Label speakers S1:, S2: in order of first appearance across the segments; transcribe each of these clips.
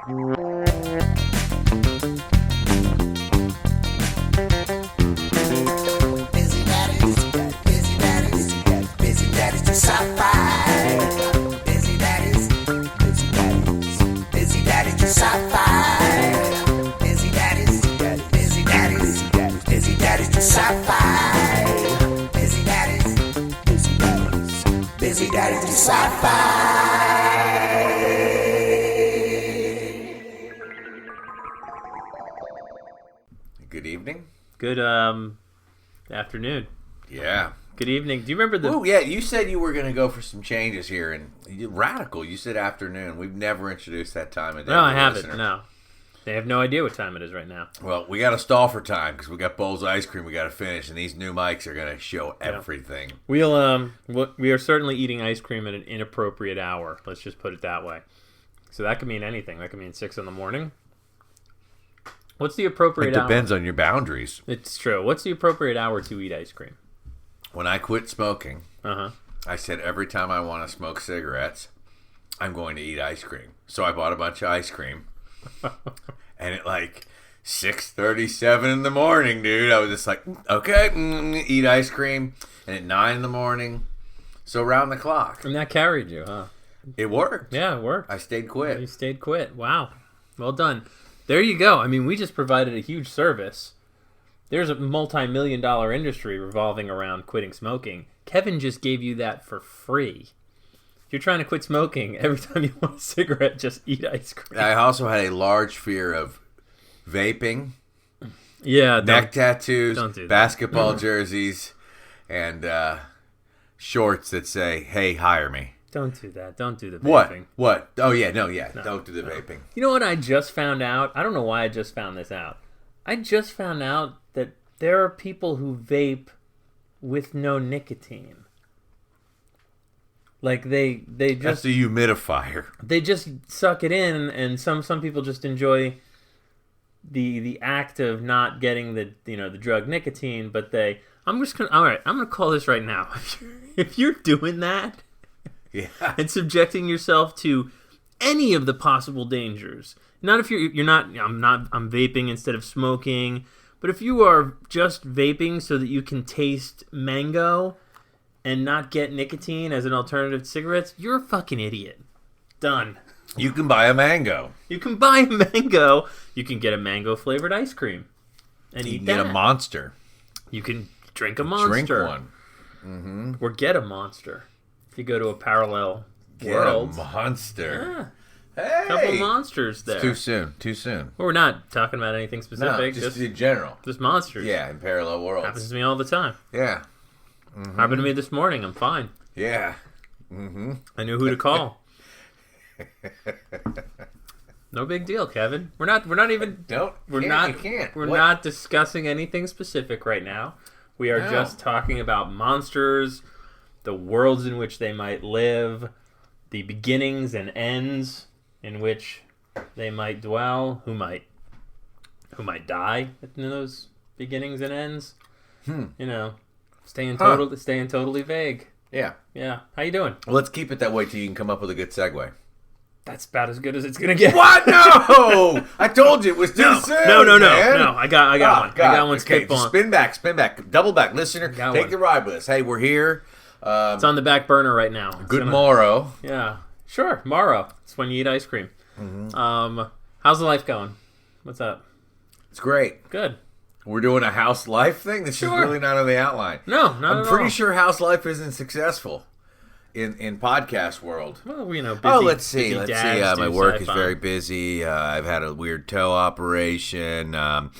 S1: do Sci-Fi. Busy daddies do Sci-Fi. Busy daddies do Sci-Fi. Busy daddies do Sci-Fi.
S2: Good evening.
S3: Good afternoon.
S2: Yeah.
S3: Good evening. Do you remember the...
S2: Oh, yeah, you said you were going to go for some changes here, and radical. You said afternoon. We've never introduced that time of day.
S3: No, I haven't. No. They have no idea what time it is right now.
S2: Well, we got to stall for time because we got Bowls Ice Cream we got to finish, and these new mics are going to show everything.
S3: We are certainly eating ice cream at an inappropriate hour. Let's just put it that way. So that could mean anything. That could mean 6 a.m. What's the appropriate hour?
S2: It depends on your boundaries.
S3: It's true. What's the appropriate hour to eat ice cream?
S2: When I quit smoking,
S3: I
S2: said every time I want to smoke cigarettes, I'm going to eat ice cream. So I bought a bunch of ice cream. And at like 6:37 in the morning, dude, I was just like, okay, eat ice cream. And at 9 in the morning, so around the clock.
S3: And that carried you, huh?
S2: It worked.
S3: Yeah, it worked.
S2: I stayed quit.
S3: You stayed quit. Wow. Well done. There you go. I mean, we just provided a huge service. There's a multi-million-dollar industry revolving around quitting smoking. Kevin just gave you that for free. If you're trying to quit smoking, every time you want a cigarette, just eat ice cream.
S2: I also had a large fear of vaping,
S3: yeah,
S2: neck tattoos,
S3: don't do that.
S2: basketball jerseys, and shorts that say, hey, hire me.
S3: Don't do that. Don't do the vaping.
S2: What? Oh, yeah, no, don't do the vaping.
S3: You know what I just found out? I don't know why I just found this out. I just found out that there are people who vape with no nicotine. Like they just...
S2: That's a humidifier.
S3: They just suck it in, and some people just enjoy the act of not getting the drug nicotine, but I'm gonna call this right now. If you're doing that,
S2: yeah,
S3: and subjecting yourself to any of the possible dangers, not if you're not I'm vaping instead of smoking, but if you are just vaping so that you can taste mango and not get nicotine as an alternative to cigarettes, you're a fucking idiot. Done.
S2: You can buy a mango.
S3: You can buy a mango. You can get a mango-flavored ice cream and eat that. You can
S2: get a Monster.
S3: You can drink a Monster.
S2: Drink one. Mm-hmm.
S3: Or get a Monster. If you go to a parallel
S2: get
S3: world.
S2: Get a Monster.
S3: Yeah.
S2: Hey!
S3: A couple monsters there.
S2: It's too soon.
S3: Well, we're not talking about anything specific.
S2: No, just in general.
S3: Just monsters.
S2: Yeah, in parallel worlds.
S3: Happens to me all the time.
S2: Yeah. Mm-hmm.
S3: Happened to me this morning. I'm fine.
S2: Yeah. Mm-hmm.
S3: I knew who to call. No big deal, Kevin. We're not even. We're not discussing anything specific right now. We are just talking about monsters, the worlds in which they might live, the beginnings and ends in which they might dwell, who might die in those beginnings and ends. Staying totally vague.
S2: Yeah.
S3: Yeah. How you doing?
S2: Well, let's keep it that way till you can come up with a good segue.
S3: That's about as good as it's gonna get.
S2: What? No! I told you it was too soon.
S3: No.
S2: Man.
S3: No. I got one.
S2: God.
S3: I got one.
S2: Okay, spin back, double back, listener. Take the ride with us. Hey, we're here.
S3: It's on the back burner right now.
S2: Good morrow.
S3: Yeah, sure. Morrow. It's when you eat ice cream.
S2: Mm-hmm.
S3: How's the life going? What's up?
S2: It's great.
S3: Good.
S2: We're doing a house life thing. This is really not on the outline.
S3: No, not at all.
S2: I'm pretty sure house life isn't successful in podcast world.
S3: Well, busy.
S2: Let's see. My work
S3: Sci-Fi.
S2: is very busy. I've had a weird toe operation. I'm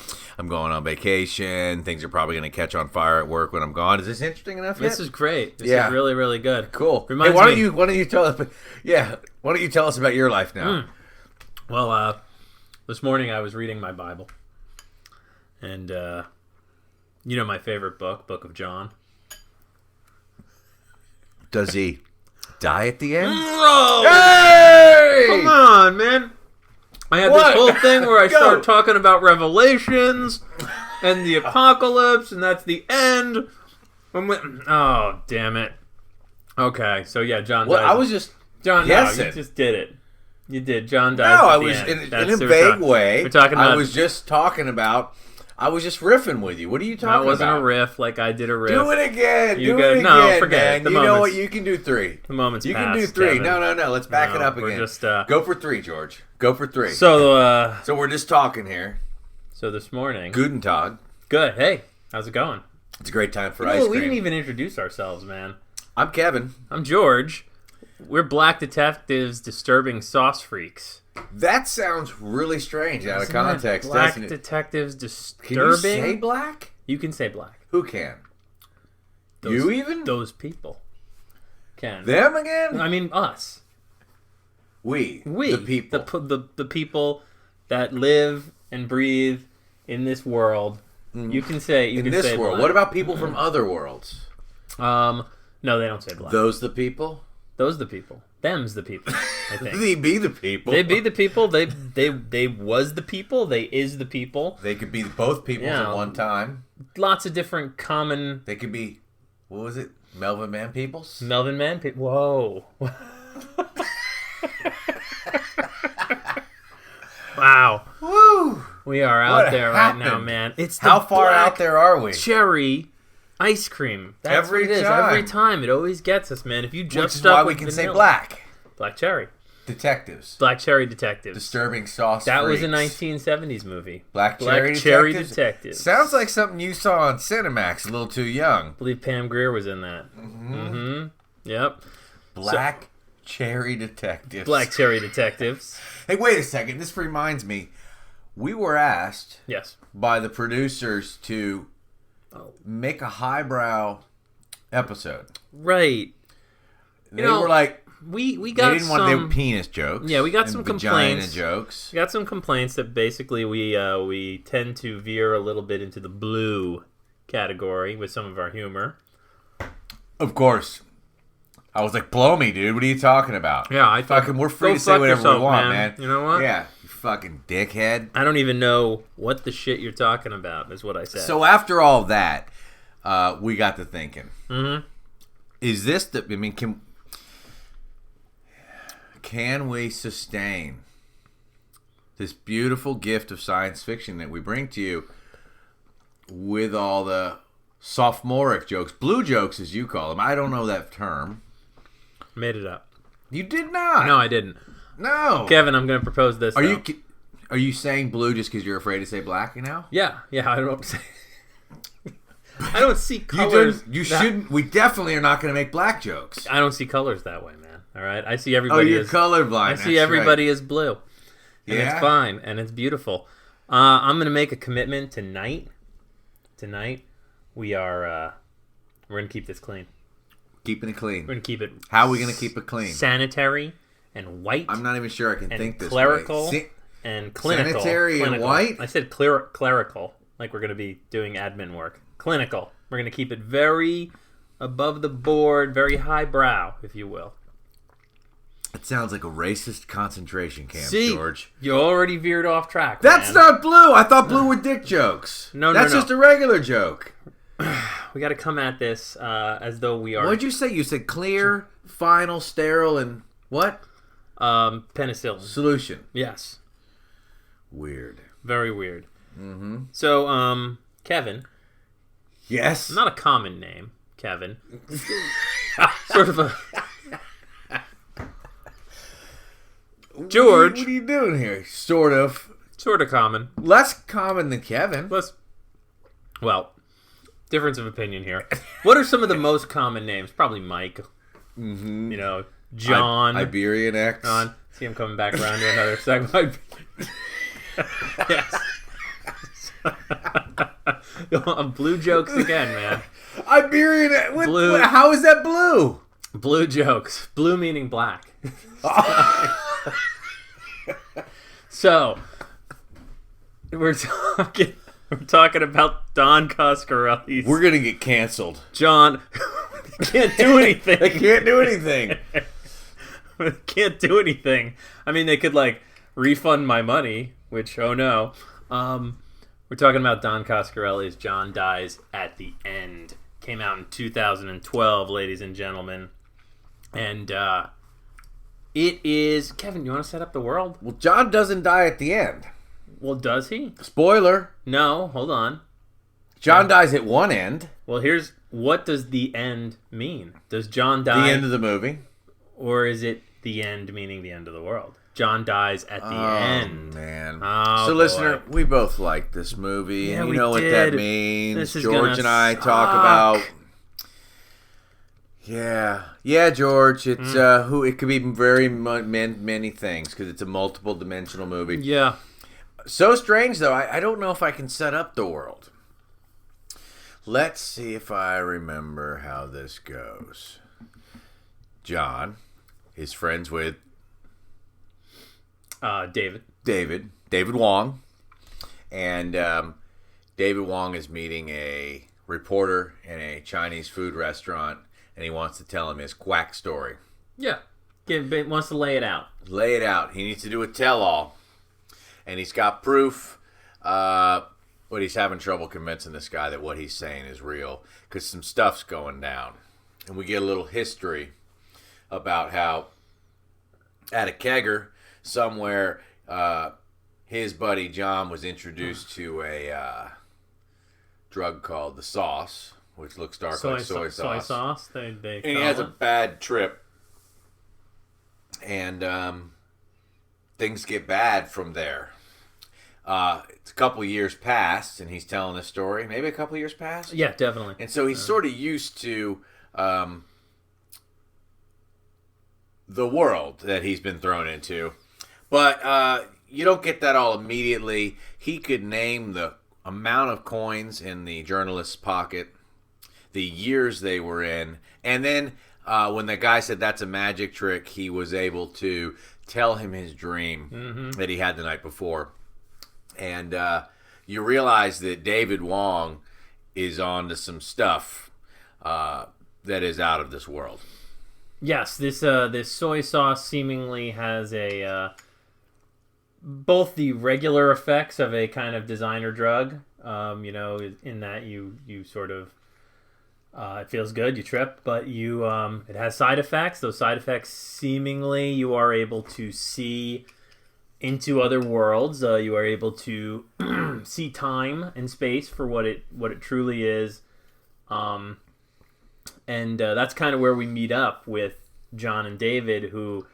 S2: going on vacation. Things are probably going to catch on fire at work when I'm gone. Is this interesting enough yet?
S3: This is great. This is really, really good.
S2: Cool. Hey, why don't you tell us? Yeah. Why don't you tell us about your life now?
S3: Well, this morning I was reading my Bible, and my favorite book of John.
S2: Does he die at the end?
S3: No!
S2: Hey!
S3: Come on, man. I had this whole thing where I start talking about Revelations and the apocalypse, and that's the end. Oh, damn it. Okay, so yeah, John dies.
S2: I was just
S3: John,
S2: guessing.
S3: no, you just did it. You did. John dies.
S2: No,
S3: at
S2: I
S3: the
S2: was
S3: end.
S2: in
S3: That's
S2: a
S3: what
S2: vague way.
S3: We're talking about.
S2: I was just riffing with you. What are you talking about?
S3: That wasn't a riff like I did a riff.
S2: Do it again.
S3: You
S2: Do
S3: go-
S2: it again,
S3: no, forget it.
S2: man.
S3: The
S2: You know what?
S3: moment's-
S2: You can do 3.
S3: The moment's
S2: You can
S3: passed,
S2: do 3.
S3: Kevin.
S2: No. Let's back it up
S3: we're
S2: again.
S3: just,
S2: Go for 3, George. Go for 3.
S3: So
S2: we're just talking here.
S3: so this morning.
S2: Guten Tag.
S3: Good. Hey, how's it going?
S2: It's a great time for
S3: Oh,
S2: ice cream.
S3: we didn't even introduce ourselves, man.
S2: I'm Kevin.
S3: I'm George. We're Black Detectives, Disturbing Sauce Freaks.
S2: That sounds really strange out of
S3: Isn't that
S2: context,
S3: Black
S2: doesn't it?
S3: Detectives,
S2: Can
S3: Disturbing.
S2: you say black?
S3: You can say black.
S2: Who can?
S3: Those,
S2: You even?
S3: Those people can.
S2: Them again?
S3: I mean, us.
S2: We.
S3: We.
S2: The people.
S3: The people that live and breathe in this world. You can say
S2: in
S3: can
S2: this
S3: say
S2: world.
S3: black.
S2: What about people from other worlds?
S3: No, they don't say black.
S2: Those the people?
S3: Those the people. Them's the people. I think.
S2: They be the people.
S3: They be the people. They was the people. They is the people.
S2: They could be both peoples
S3: Yeah.
S2: at one time.
S3: Lots of different common
S2: They could be, what was it? Melvin Man Peoples?
S3: Melvin Man people. Whoa. Wow.
S2: Woo!
S3: We are out
S2: What
S3: there right now,
S2: happened?
S3: man. It's the
S2: How far
S3: black
S2: out there are we?
S3: cherry ice cream. That's
S2: Every
S3: what it is.
S2: time.
S3: Every time. It always gets us, man. If you just
S2: Which is
S3: stuck
S2: why we
S3: with
S2: can say
S3: vanilla.
S2: black.
S3: Black cherry.
S2: Detectives.
S3: Black Cherry Detectives.
S2: Disturbing sauce
S3: That was a
S2: freaks.
S3: 1970s movie.
S2: Black Cherry Detectives?
S3: Detectives.
S2: Sounds like something you saw on Cinemax a little too young.
S3: I believe Pam Grier was in that. Mm-hmm. Yep.
S2: Black Cherry Detectives.
S3: Black Cherry Detectives.
S2: Hey, wait a second. This reminds me. We were asked
S3: Yes.
S2: by the producers to make a highbrow episode.
S3: Right.
S2: They
S3: know,
S2: were like,
S3: We
S2: they
S3: got
S2: didn't want their penis jokes.
S3: Yeah, we got
S2: and
S3: some
S2: vagina
S3: complaints.
S2: jokes.
S3: We got some complaints that basically we tend to veer a little bit into the blue category with some of our humor.
S2: Of course. I was like, blow me, dude. What are you talking about?
S3: Yeah, I thought,
S2: We're free
S3: go
S2: to say
S3: fuck
S2: whatever
S3: yourself,
S2: we want, man.
S3: You know what?
S2: Yeah, you fucking dickhead.
S3: I don't even know what the shit you're talking about, is what I said.
S2: So after all that, we got to thinking.
S3: Mm-hmm.
S2: Is this the... I mean, can we sustain this beautiful gift of science fiction that we bring to you with all the sophomoric jokes, blue jokes as you call them? I don't know that term.
S3: Made it up.
S2: You did not.
S3: No, I didn't.
S2: No.
S3: Kevin, I'm going to propose this.
S2: Are you saying blue just because you're afraid to say black now?
S3: Yeah, I don't say. I don't see colors.
S2: You shouldn't. We definitely are not going to make black jokes.
S3: I don't see colors that way, man. All right, I see everybody.
S2: You're colorblind.
S3: I see everybody as blue, and
S2: Yeah?
S3: it's fine and it's beautiful. I'm gonna make a commitment tonight. Tonight, we are. We're gonna keep this clean.
S2: Keeping it clean.
S3: We're gonna keep it.
S2: How are we going to keep it clean?
S3: Sanitary and white.
S2: I'm not even sure I can
S3: and
S2: think this
S3: clerical
S2: way.
S3: and clinical.
S2: Sanitary and
S3: Clinical.
S2: white?
S3: I said clerical, like we're gonna be doing admin work. Clinical. We're gonna keep it very above the board, very highbrow, if you will.
S2: It sounds like a racist concentration camp,
S3: See,
S2: George.
S3: you already veered off track.
S2: That's
S3: man.
S2: not blue. I thought blue were dick jokes.
S3: No,
S2: That's just a regular joke.
S3: We got to come at this as though we are.
S2: What'd you say? You said clear, final, sterile, and what?
S3: Penicillin.
S2: Solution.
S3: Yes.
S2: Weird.
S3: Very weird. Mm-hmm. So, Kevin.
S2: Yes.
S3: Not a common name, Kevin. Sort of a. George.
S2: What are you doing here? Sort of.
S3: Sort of common.
S2: Less common than Kevin.
S3: Well, difference of opinion here. What are some of the most common names? Probably Mike. Mm-hmm. You know, John.
S2: Iberian X.
S3: John. See him coming back around to another segment. Yes. Blue jokes again, man.
S2: Iberian.
S3: Blue.
S2: How is that blue?
S3: Blue jokes. Blue meaning black. So, we're talking about Don Coscarelli's.
S2: We're gonna get canceled.
S3: John. Can't do anything.
S2: They can't do anything.
S3: Can't do anything. I mean, they could refund my money, which oh no. We're talking about Don Coscarelli's John Dies at the End. Came out in 2012, ladies and gentlemen. And It is... Kevin, you want to set up the world?
S2: Well, John doesn't die at the end.
S3: Well, does he?
S2: Spoiler.
S3: No, hold on.
S2: John dies at one end.
S3: Well, here's... What does the end mean? Does John die...
S2: The end of the movie.
S3: Or is it the end meaning the end of the world? John dies at the end.
S2: Man.
S3: Oh,
S2: so,
S3: boy.
S2: Listener, we both like this movie.
S3: Yeah,
S2: and
S3: we
S2: you know
S3: did.
S2: what that means.
S3: This is
S2: George and I
S3: suck.
S2: talk about... Yeah, George. It's it could be many things because it's a multiple dimensional movie.
S3: Yeah.
S2: So strange though. I don't know if I can set up the world. Let's see if I remember how this goes. John is friends with David Wong, and David Wong is meeting a reporter in a Chinese food restaurant. And he wants to tell him his quack story.
S3: Yeah. Wants to lay it out.
S2: Lay it out. He needs to do a tell-all. And he's got proof, but he's having trouble convincing this guy that what he's saying is real. Because some stuff's going down. And we get a little history about how at a kegger somewhere, his buddy John was introduced to a drug called the sauce. Which looks dark like soy sauce.
S3: Soy sauce. They
S2: and he has a bad trip. And things get bad from there. It's a couple years past, and he's telling this story. Maybe a couple years past?
S3: Yeah, definitely.
S2: And so he's sort of used to the world that he's been thrown into. But you don't get that all immediately. He could name the amount of coins in the journalist's pocket, the years they were in, and then when the guy said that's a magic trick, he was able to tell him his dream that he had the night before. And you realize that David Wong is on to some stuff that is out of this world.
S3: Yes, this soy sauce seemingly has a both the regular effects of a kind of designer drug, in that you sort of it feels good, you trip, but it has side effects. Those side effects, seemingly, you are able to see into other worlds. You are able to see time and space for what it truly is. And that's kind of where we meet up with John and David, who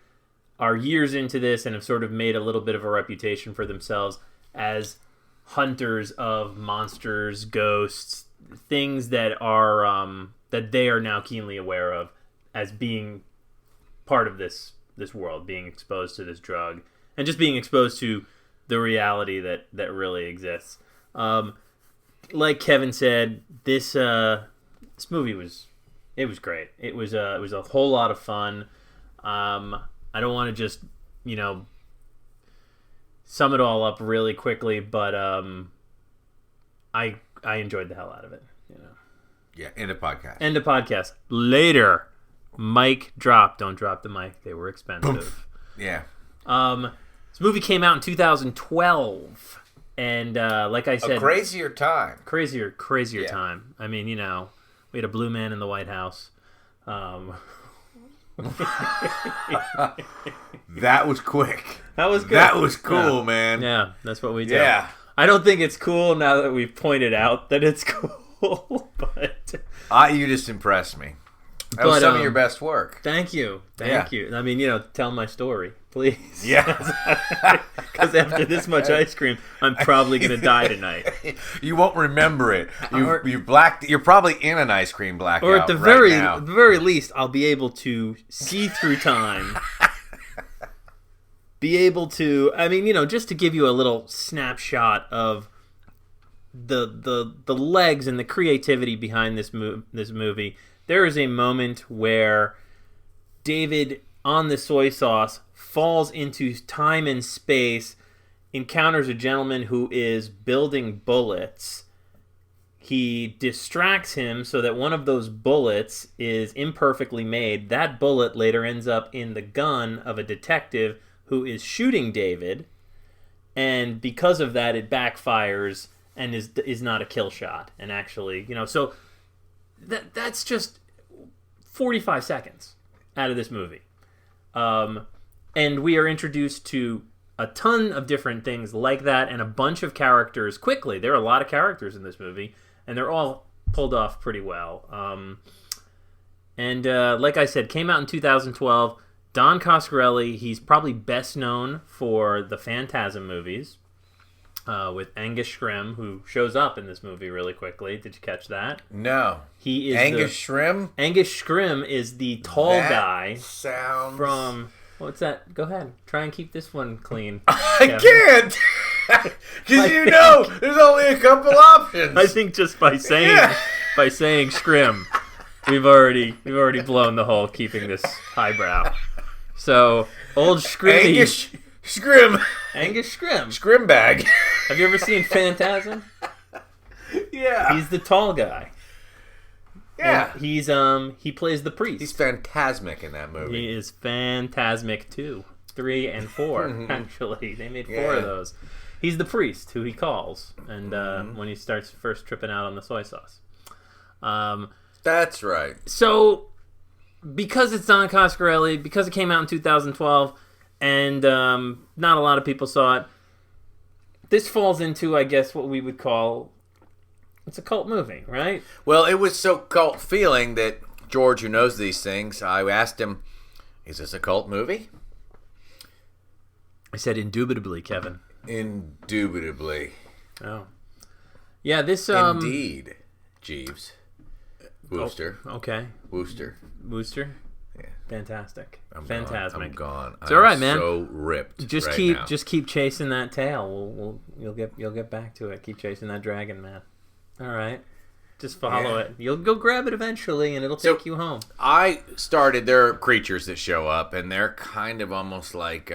S3: are years into this and have sort of made a little bit of a reputation for themselves as hunters of monsters, ghosts, things that are that they are now keenly aware of as being part of this world, being exposed to this drug, and just being exposed to the reality that really exists. Like Kevin said, this movie was great. It was a whole lot of fun. I don't want to just sum it all up really quickly, but I enjoyed the hell out of it.
S2: Yeah, end of podcast.
S3: End of podcast. Later, mic drop. Don't drop the mic. They were expensive.
S2: Yeah.
S3: This movie came out in 2012, and like I said,
S2: a crazier time.
S3: Crazier time. I mean, we had a blue man in the White House.
S2: That was quick.
S3: That was good.
S2: That was cool, man.
S3: Yeah, that's what we do.
S2: Yeah.
S3: I don't think it's cool now that we've pointed out that it's cool, but
S2: you just impressed me. That was some of your best work.
S3: Thank you. Thank you. I mean, tell my story, please.
S2: Yeah.
S3: Because after this much ice cream, I'm probably going to die tonight.
S2: You won't remember it. You're probably in an ice cream blackout.
S3: Or at the
S2: now.
S3: very least, I'll be able to see through time. Be able to, just to give you a little snapshot of the legs and the creativity behind this movie. There is a moment where David, on the soy sauce, falls into time and space, encounters a gentleman who is building bullets. He distracts him so that one of those bullets is imperfectly made. That bullet later ends up in the gun of a detective who is shooting David, and because of that, it backfires and is not a kill shot. And actually, so that's just 45 seconds out of this movie. And we are introduced to a ton of different things like that and a bunch of characters quickly. There are a lot of characters in this movie, and they're all pulled off pretty well. Like I said, came out in 2012. Don Coscarelli, he's probably best known for the Phantasm movies with Angus Scrimm, who shows up in this movie really quickly. Did you catch that?
S2: No.
S3: He is
S2: Angus Scrimm?
S3: Angus Scrimm is the tall guy
S2: sounds...
S3: from... What's that? Go ahead. Try and keep this one clean.
S2: I can't! Because you know, there's only a couple options.
S3: I think just by saying Scrimm, we've already blown the whole keeping this highbrow. So, old Scrimmy...
S2: Angus Scrimm.
S3: Angus Scrimm.
S2: Scrim bag.
S3: Have you ever seen Phantasm?
S2: Yeah.
S3: He's the tall guy.
S2: Yeah.
S3: And he's he plays the priest.
S2: He's phantasmic in that movie.
S3: He is phantasmic too. 3 and 4 actually. They made 4 of those. He's the priest who he calls, and when he starts first tripping out on the soy sauce.
S2: That's right.
S3: So, because it's Don Coscarelli, because it came out in 2012, and not a lot of people saw it, this falls into, I guess, what we would call... It's a cult movie, right?
S2: Well, it was so cult feeling that George, who knows these things, I asked him, is this a cult movie?
S3: I said indubitably, Kevin.
S2: Indubitably.
S3: Oh. Yeah, this...
S2: Indeed, Jeeves. Wooster.
S3: Oh, okay.
S2: Wooster. Yeah.
S3: Fantastic.
S2: Phantasmic. I'm gone.
S3: It's all right, man.
S2: So ripped.
S3: Just
S2: right
S3: keep
S2: now.
S3: Just keep chasing that tail. You'll get back to it. Keep chasing that dragon, man. All right. Just follow it. You'll go grab it eventually, and it'll take you home.
S2: There are creatures that show up, and they're kind of almost like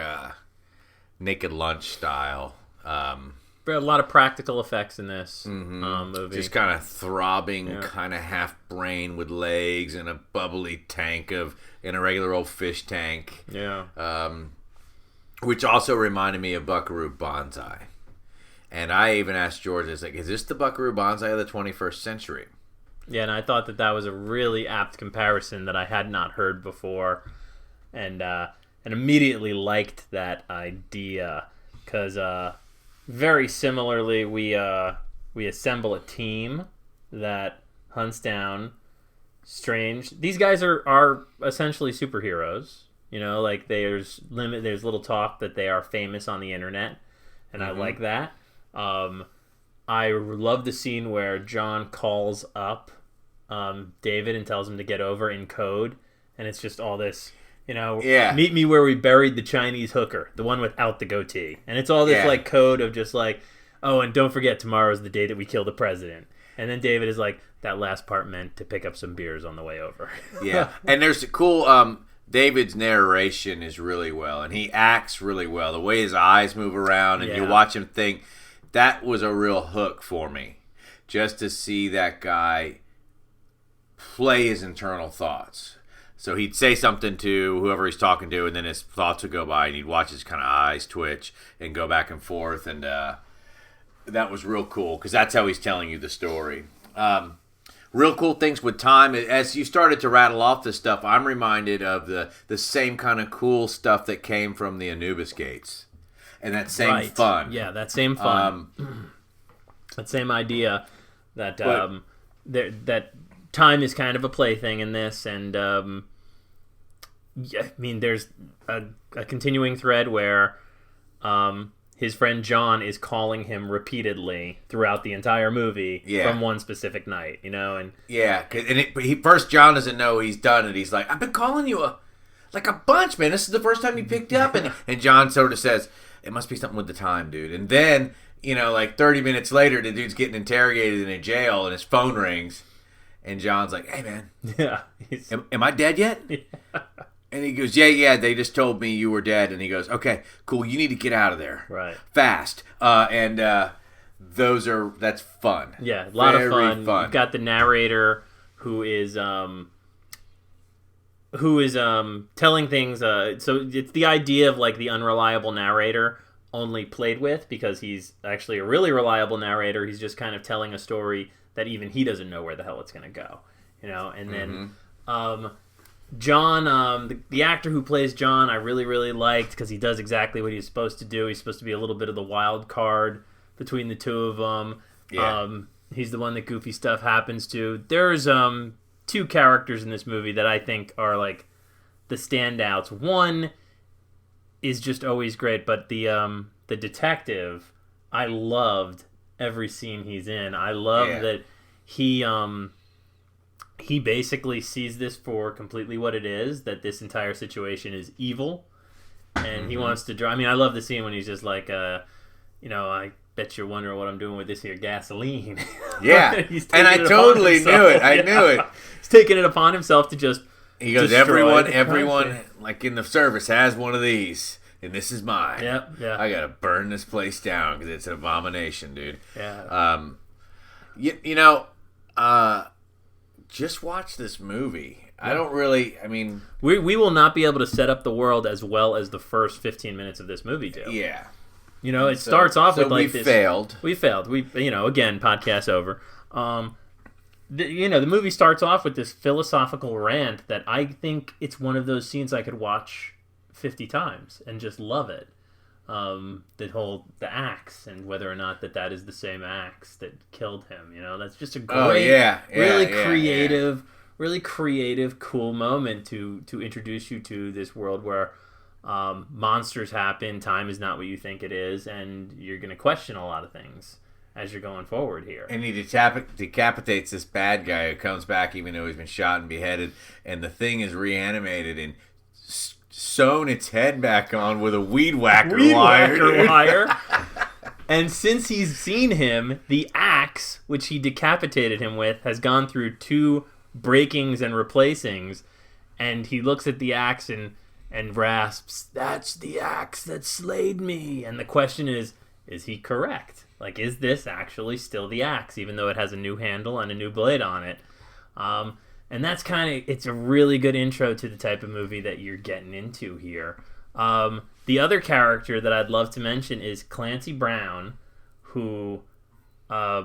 S2: Naked Lunch style.
S3: There are a lot of practical effects in this movie.
S2: Just kind of throbbing, kind of half brain with legs and a bubbly tank in a regular old fish tank.
S3: Yeah.
S2: Which also reminded me of Buckaroo Banzai. And I even asked George, I was like, is this the Buckaroo Banzai of the 21st century?
S3: Yeah, and I thought that was a really apt comparison that I had not heard before. And immediately liked that idea. Because very similarly, we assemble a team that hunts down strange... These guys are essentially superheroes. You know, like there's little talk that they are famous on the internet. And I like that. I love the scene where John calls up David and tells him to get over in code, and it's just all this, meet me where we buried the Chinese hooker, the one without the goatee, and it's all this like code of just like, oh, and don't forget tomorrow's the day that we kill the president, and then David is like, that last part meant to pick up some beers on the way over.
S2: Yeah, and there's a cool David's narration is really well, and he acts really well. The way his eyes move around, and you watch him think. That was a real hook for me, just to see that guy play his internal thoughts. So he'd say something to whoever he's talking to, and then his thoughts would go by, and he'd watch his kind of eyes twitch and go back and forth, and that was real cool, because that's how he's telling you the story. Real cool things with time. As you started to rattle off this stuff, I'm reminded of the same kind of cool stuff that came from the Anubis Gates. And that same fun.
S3: Yeah, that same fun. That same idea that that time is kind of a plaything in this. And, there's a continuing thread where his friend John is calling him repeatedly throughout the entire movie from one specific night, and...
S2: Yeah, first John doesn't know he's done it. He's like, I've been calling you a bunch, man. This is the first time you picked up. And John sort of says... It must be something with the time, dude. And then, 30 minutes later, the dude's getting interrogated in a jail, and his phone rings. And John's like, hey, man. Yeah. Am I dead yet? Yeah. And he goes, yeah, they just told me you were dead. And he goes, okay, cool, you need to get out of there.
S3: Right.
S2: Fast. That's fun.
S3: Yeah, a lot of fun. You've got the narrator who is telling things, so it's the idea of like the unreliable narrator only played with, because he's actually a really reliable narrator. He's just kind of telling a story that even he doesn't know where the hell it's going to go, and then John, the actor who plays John, I really, really liked because he does exactly what he's supposed to do. He's supposed to be a little bit of the wild card between the two of them.
S2: Yeah.
S3: He's the one that goofy stuff happens to. There's two characters in this movie that I think are like the standouts. One is just always great, but the detective, I loved every scene he's in. I love that he basically sees this for completely what it is, that this entire situation is evil, and he wants to drive. I mean, I love the scene when he's just like, I bet you're wondering what I'm doing with this here gasoline.
S2: Yeah, and I totally knew it. I knew it.
S3: He's taking it upon himself to just
S2: He goes, everyone, like in the service has one of these, and this is mine.
S3: Yep, yeah.
S2: I gotta burn this place down because it's an abomination, dude.
S3: Yeah.
S2: Just watch this movie. I don't really. I mean,
S3: we will not be able to set up the world as well as the first 15 minutes of this movie do.
S2: Yeah.
S3: It starts off with like this.
S2: We failed.
S3: We again, podcast over. The movie starts off with this philosophical rant that I think it's one of those scenes I could watch 50 times and just love it. The axe and whether or not that is the same axe that killed him. That's just a great, really creative, cool moment to introduce you to this world where monsters happen, time is not what you think it is, and you're going to question a lot of things as you're going forward here.
S2: And he decapitates this bad guy who comes back even though he's been shot and beheaded, and the thing is reanimated and sewn its head back on with a weed whacker wire. And since he's seen him, the axe, which he decapitated him with, has gone through 2 breakings and replacings, and he looks at the axe and rasps, "That's the axe that slayed me." And the question is he correct? Like, is this actually still the axe, even though it has a new handle and a new blade on it? And that's it's a really good intro to the type of movie that you're getting into here. The other character that I'd love to mention is Clancy Brown, who, I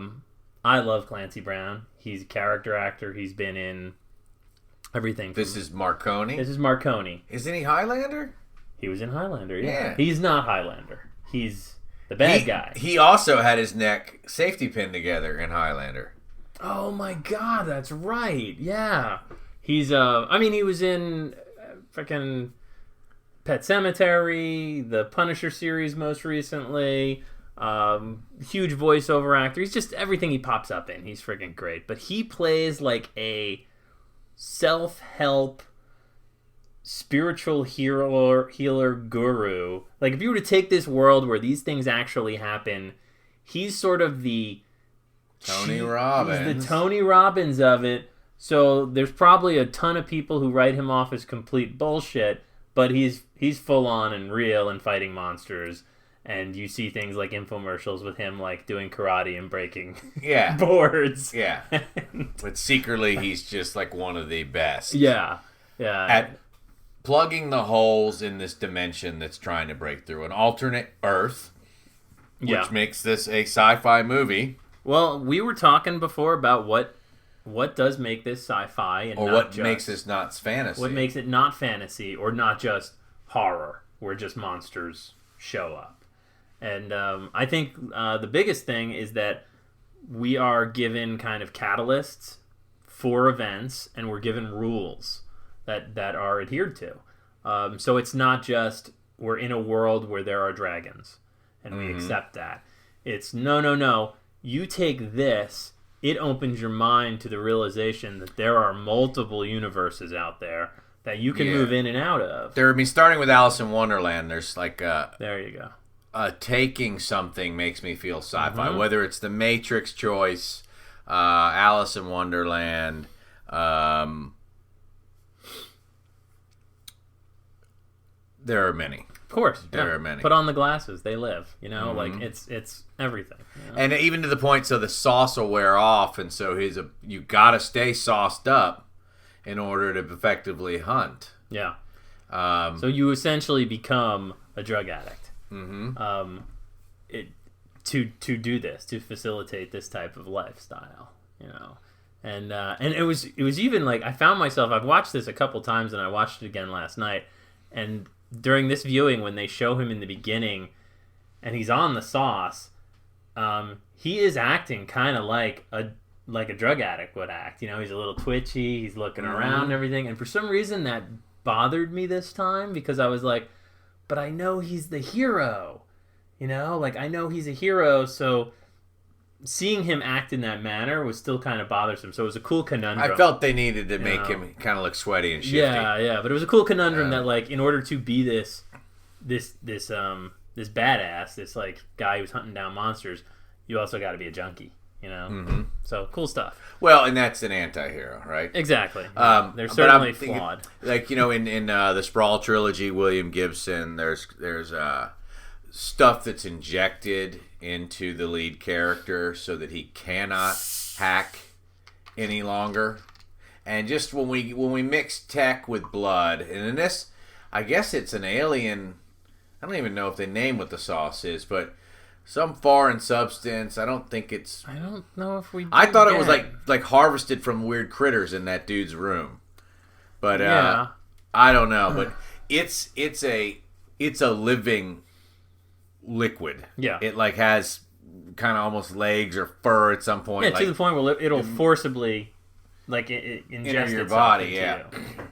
S2: love Clancy Brown. He's a character actor. He's been in everything. This is Marconi?
S3: This is Marconi.
S2: Isn't he Highlander?
S3: He was in Highlander, yeah. He's not Highlander. He's the bad guy.
S2: He also had his neck safety pinned together in Highlander.
S3: Oh my God, that's right. Yeah, he's he was in freaking Pet Sematary, the Punisher series most recently. Huge voiceover actor. He's just everything he pops up in. He's freaking great. But he plays like a self-help spiritual healer guru. Like, if you were to take this world where these things actually happen, he's sort of the
S2: Tony Robbins.
S3: He's the Tony Robbins of it. So there's probably a ton of people who write him off as complete bullshit, but he's full on and real and fighting monsters. And you see things like infomercials with him like doing karate and breaking boards.
S2: Yeah. But secretly he's just like one of the best.
S3: Yeah. Yeah.
S2: At plugging the holes in this dimension that's trying to break through an alternate Earth, which makes this a sci-fi movie.
S3: Well, we were talking before about what does make this sci-fi and
S2: or what makes this not fantasy.
S3: What makes it not fantasy or not just horror, where just monsters show up. And I think the biggest thing is that we are given kind of catalysts for events, and we're given rules that are adhered to. So it's not just we're in a world where there are dragons, and we accept that. It's no. You take this, it opens your mind to the realization that there are multiple universes out there that you can move in and out of.
S2: Starting with Alice in Wonderland, there's like
S3: there you go.
S2: Taking something makes me feel sci-fi, whether it's the Matrix choice, Alice in Wonderland, there are many.
S3: Of course,
S2: there are many.
S3: Put on the glasses; they live. Like it's everything.
S2: And even to the point, so the sauce will wear off, and so you gotta stay sauced up in order to effectively hunt.
S3: Yeah. So you essentially become a drug addict. To do this, to facilitate this type of lifestyle, And it was even like I found myself. I've watched this a couple times, and I watched it again last night. And during this viewing, when they show him in the beginning, and he's on the sauce, he is acting kind of like a drug addict would act. You know, he's a little twitchy. He's looking around and everything. And for some reason, that bothered me this time because I was like, but I know he's the hero. You know, like I know he's a hero, so seeing him act in that manner was still kind of bothersome. So it was a cool conundrum.
S2: I felt they needed to make him kind of look sweaty and shifty.
S3: Yeah, but it was a cool conundrum that, like, in order to be this badass, this like guy who's hunting down monsters, you also got to be a junkie. You know, so cool stuff.
S2: Well, and that's an anti-hero, right?
S3: Exactly. They're certainly flawed.
S2: Like, you know, in the Sprawl trilogy, William Gibson, there's stuff that's injected into the lead character so that he cannot hack any longer. And just when we mix tech with blood, and in this, I guess it's an alien. I don't even know if they name what the sauce is, but some foreign substance. I don't think it's.
S3: I don't know if we.
S2: I thought it was like harvested from weird critters in that dude's room, but I don't know. But it's a living liquid.
S3: Yeah,
S2: it like has kind of almost legs or fur at some point.
S3: Yeah,
S2: like,
S3: to the point where it'll forcibly like it ingest
S2: your
S3: itself
S2: body.
S3: into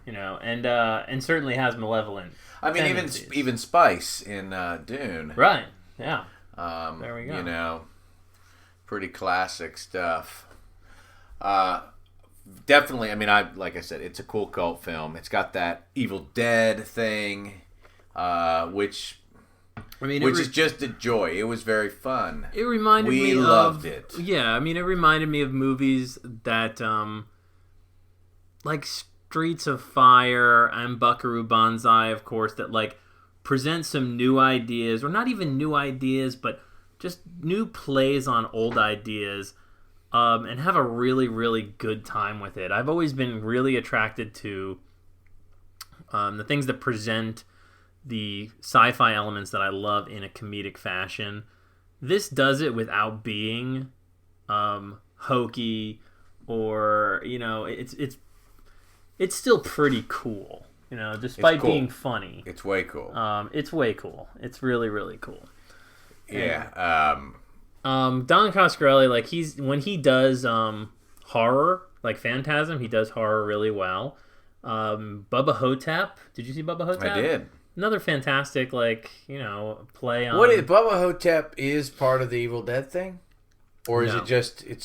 S3: you know, and certainly has malevolent.
S2: I mean,
S3: tendencies.
S2: even Spice in Dune.
S3: Right. Yeah.
S2: There we go. You know, pretty classic stuff. Definitely. I mean, like I said, it's a cool cult film. It's got that Evil Dead thing, which is just a joy. It was very fun.
S3: It reminded me of...
S2: We loved it.
S3: Yeah, I mean, it reminded me of movies that, like Streets of Fire and Buckaroo Banzai, of course, that, like, present some new ideas, or not even new ideas, but just new plays on old ideas, and have a really, really good time with it. I've always been really attracted to the things that present the sci-fi elements that I love in a comedic fashion. This does it without being hokey, or, you know, it's still pretty cool. You know, despite being funny.
S2: It's way cool.
S3: It's way cool. It's really, really cool.
S2: Yeah.
S3: Don Coscarelli, like, when he does horror, like Phantasm, he does horror really well. Bubba Hotep. Did you see Bubba Hotep?
S2: I did.
S3: Another fantastic, like, you know, play on...
S2: Bubba Hotep is part of the Evil Dead thing? Or is it's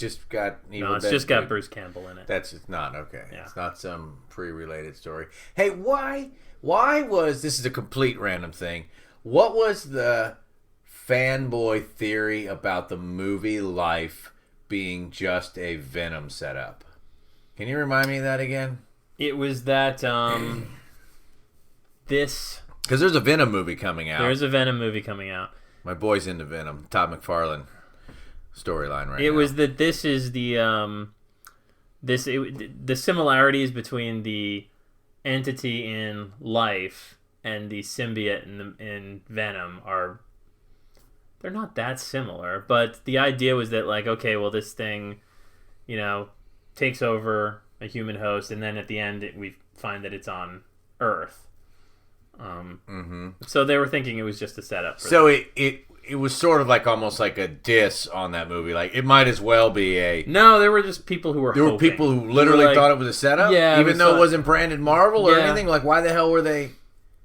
S2: just got Evil Dead?
S3: No, it's just got Bruce Campbell in it.
S2: It's not, okay.
S3: Yeah.
S2: It's not some pre-related story. Hey, why was, this is a complete random thing, what was the fanboy theory about the movie Life being just a Venom setup? Can you remind me of that again?
S3: It was that,
S2: Because there's a Venom movie coming out.
S3: There's a Venom movie coming out.
S2: My boy's into Venom. Todd McFarlane storyline right now.
S3: It was that this is the the similarities between the entity in Life and the symbiote in Venom they're not that similar, but the idea was that, like, okay, well, this thing, you know, takes over a human host, and then at the end we find that it's on Earth. So they were thinking it was just a setup.
S2: So it was sort of like almost like a diss on that movie. Like, it might as well be a...
S3: No, there were just people who were
S2: There were people who literally thought it was a setup?
S3: Yeah.
S2: Even though it wasn't branded Marvel or anything? Like, why the hell were they...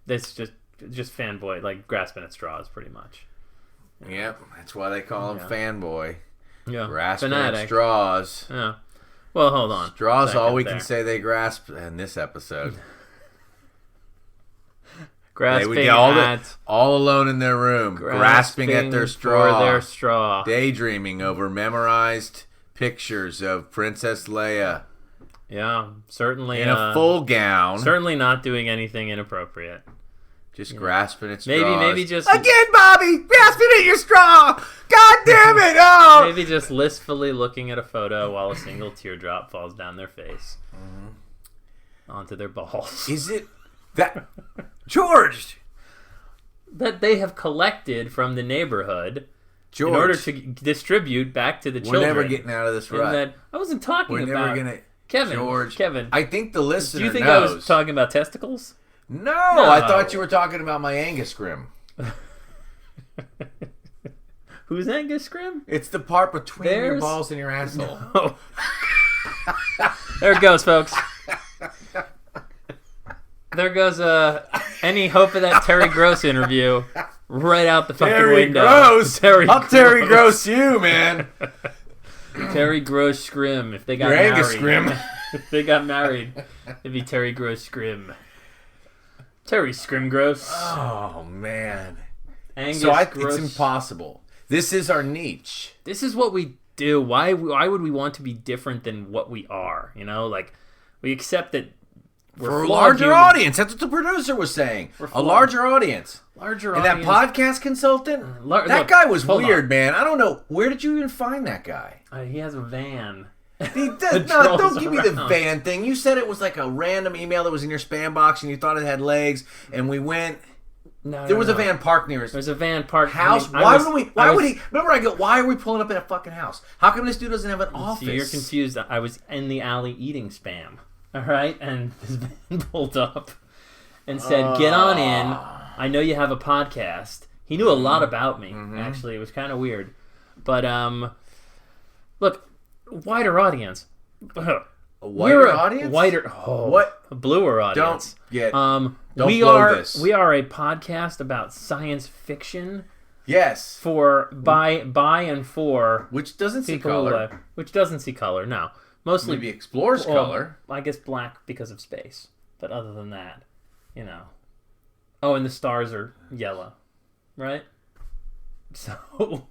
S3: That's just fanboy, like grasping at straws, pretty much.
S2: Yep, that's why they call him fanboy.
S3: Yeah.
S2: Grasping at straws.
S3: Yeah. Well, hold on.
S2: Straws all we can say they grasp in this episode.
S3: Grasping
S2: all alone in their room, grasping at their straw,
S3: for their straw,
S2: daydreaming over memorized pictures of Princess Leia.
S3: Yeah, certainly
S2: in a full gown.
S3: Certainly not doing anything inappropriate.
S2: Just grasping at straws.
S3: Maybe just
S2: again, Bobby, grasping at your straw. God damn it! Oh,
S3: maybe just listfully looking at a photo while a single teardrop falls down their face onto their balls.
S2: Is it that George?
S3: That they have collected from the neighborhood
S2: George,
S3: in order to distribute back to the children.
S2: We're never getting out of this rut.
S3: I wasn't talking
S2: we're
S3: about...
S2: never going to...
S3: Kevin,
S2: George,
S3: Kevin.
S2: I think the listener
S3: Do you think
S2: knows.
S3: I was talking about testicles?
S2: No, I thought you were talking about my Angus Grim.
S3: Who's Angus Grim?
S2: It's the part between your balls and your asshole.
S3: No. There it goes, folks. There goes any hope of that Terry Gross interview right out the fucking window.
S2: Gross.
S3: I'll
S2: Terry Gross you, man.
S3: Terry Gross Scrim. If they got
S2: Your
S3: married.
S2: Angus Grim.
S3: If they got married, it'd be Terry Gross Scrim. Terry Scrim Gross.
S2: Oh, man.
S3: Angus
S2: It's
S3: Gross.
S2: impossible. This is our niche.
S3: This is what we do. Why would we want to be different than what we are? You know, like, we accept that we're
S2: for a
S3: flawed
S2: larger
S3: humans.
S2: audience. That's what the producer was saying. A larger audience.
S3: Larger
S2: and
S3: audience.
S2: that podcast consultant, that
S3: look,
S2: guy was
S3: hold
S2: weird,
S3: on.
S2: man. I don't know. Where did you even find that guy?
S3: He has a van.
S2: He does, no, don't give me the van thing. You said it was like a random email that was in your spam box and you thought it had legs, and we went... There was a van parked near us.
S3: There's a van parked
S2: house. Why would he? Remember, I go. Why are we pulling up in a fucking house? How come this dude doesn't have an office?
S3: You're confused. I was in the alley eating spam. All right, and this van pulled up and said, "Get on in. I know you have a podcast." He knew a lot about me. Actually, it was kind of weird, but look, wider audience.
S2: A wider audience?
S3: What? A bluer audience.
S2: Don't get.
S3: Don't blow this. We are a podcast about science fiction.
S2: Yes.
S3: By and for
S2: which doesn't see
S3: people
S2: color.
S3: Which doesn't see color. No, mostly
S2: maybe explores color.
S3: I guess black because of space. But other than that, you know. Oh, and the stars are yellow, right? So.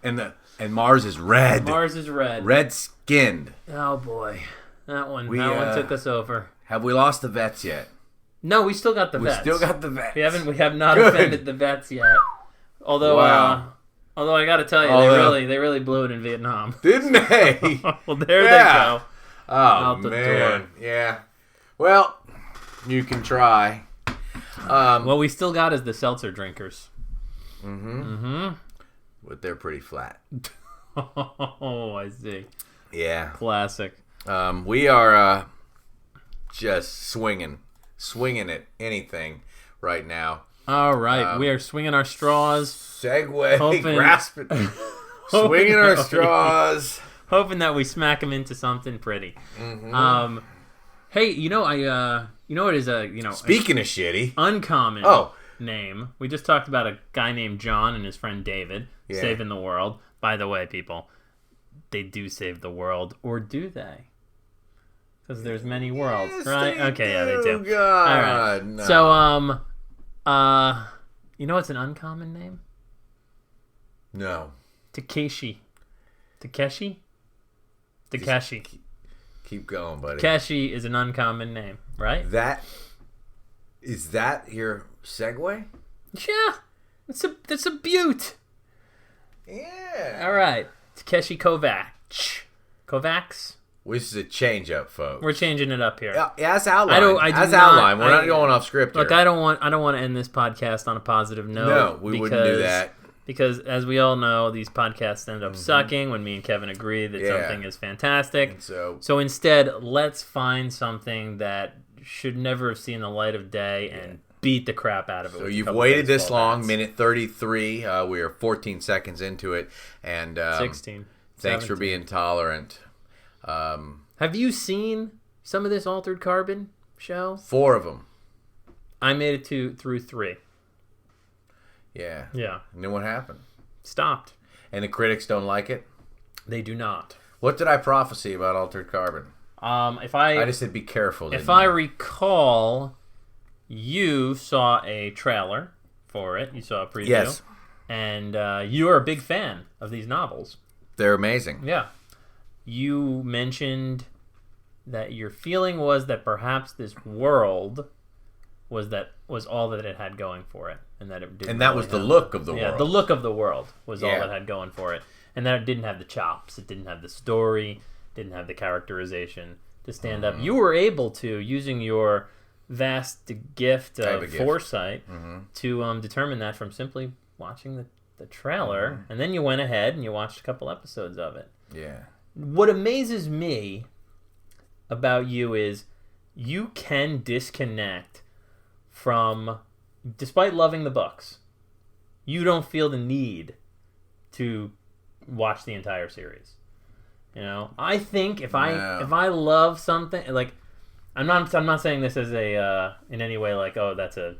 S2: and Mars is red.
S3: Mars is red.
S2: Red skinned.
S3: Oh boy, that one took us over.
S2: Have we lost the vets yet?
S3: No, we still got the vets.
S2: We still got the vets.
S3: We have not offended the vets yet. Although, although I got to tell you, they really blew it in Vietnam,
S2: didn't they?
S3: Well, there they go.
S2: Oh
S3: out the
S2: man,
S3: door.
S2: Yeah. Well, you can try.
S3: What we still got is the seltzer drinkers.
S2: But they're pretty flat.
S3: Oh, I see.
S2: Yeah.
S3: Classic.
S2: We are just swinging at anything right now.
S3: All right, we are swinging our straws.
S2: Segue, grasping, swinging our straws,
S3: hoping that we smack them into something pretty. Hey, you know what is
S2: speaking of shitty,
S3: uncommon name. We just talked about a guy named John and his friend David saving the world. By the way, people, they do save the world, or do they? Because there's many worlds, right? Okay, yeah, they do.
S2: God,
S3: all right.
S2: No.
S3: So, you know what's an uncommon name?
S2: No.
S3: Takeshi. Keep
S2: going, buddy.
S3: Takeshi is an uncommon name, right?
S2: Is that your segue?
S3: Yeah. That's a beaut.
S2: Yeah.
S3: All right. Takeshi Kovacs.
S2: This is a change up, folks.
S3: We're changing it up here.
S2: Yeah, as outlined. Outlined. We're not going off script here.
S3: Look, I don't want to end this podcast on a positive note.
S2: No, we wouldn't do that.
S3: Because, as we all know, these podcasts end up sucking when me and Kevin agree that something is fantastic. So instead, let's find something that should never have seen the light of day and beat the crap out of it.
S2: So you've waited this long, minute 33. We are 14 seconds into it. And
S3: 16.
S2: Thanks 17. For being tolerant.
S3: Have you seen some of this Altered Carbon show?
S2: 4 of them.
S3: I made it through 3.
S2: Yeah.
S3: Yeah.
S2: And then what happened?
S3: Stopped.
S2: And the critics don't like it?
S3: They do not.
S2: What did I prophesy about Altered Carbon?
S3: I
S2: just said be careful.
S3: If I recall, you saw a trailer for it. You saw a preview.
S2: Yes.
S3: And you are a big fan of these novels.
S2: They're amazing.
S3: Yeah. You mentioned that your feeling was that perhaps this world was all that it had going for it, and that it didn't.
S2: And that was the look of the world.
S3: Yeah, the look of the world was all it had going for it, and that it didn't have the chops, it didn't have the story, didn't have the characterization to stand up. You were able to, using your vast gift of foresight, to determine that from simply watching the the trailer, and then you went ahead and you watched a couple episodes of it.
S2: Yeah.
S3: What amazes me about you is you can disconnect from, despite loving the books, you don't feel the need to watch the entire series. You know, I think if I love something, like I'm not saying this as a in any way like, oh, that's a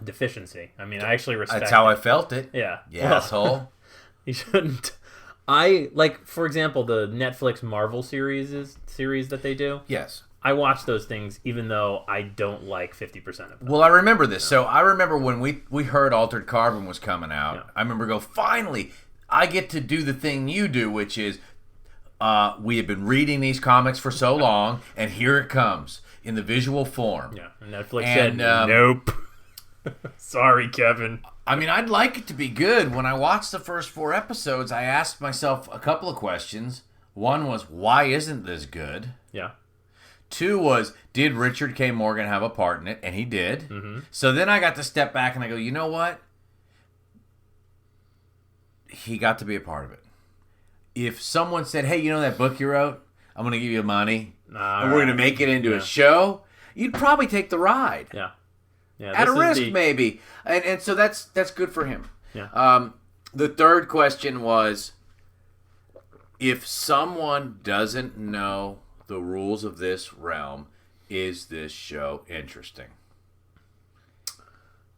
S3: deficiency. I mean, I actually respect.
S2: That's how I felt it.
S3: Yeah.
S2: Yeah, asshole.
S3: You shouldn't. I like, for example, the Netflix Marvel series that they do.
S2: Yes.
S3: I watch those things even though I don't like 50% of them.
S2: Well, I remember this. So I remember when we heard Altered Carbon was coming out. Yeah. I remember finally, I get to do the thing you do, which is we have been reading these comics for so long, and here it comes in the visual form.
S3: Yeah, and Netflix said, nope. Sorry, Kevin.
S2: I mean, I'd like it to be good. When I watched the first 4 episodes, I asked myself a couple of questions. One was, why isn't this good?
S3: Yeah.
S2: 2 was, did Richard K. Morgan have a part in it? And he did.
S3: Mm-hmm.
S2: So then I got to step back and I go, you know what? He got to be a part of it. If someone said, hey, you know that book you wrote? I'm going to give you money. And we're going to make it into a show. You'd probably take the ride.
S3: Yeah. Yeah,
S2: at a risk, maybe. And so that's good for him.
S3: Yeah.
S2: The third question was, if someone doesn't know the rules of this realm, is this show interesting?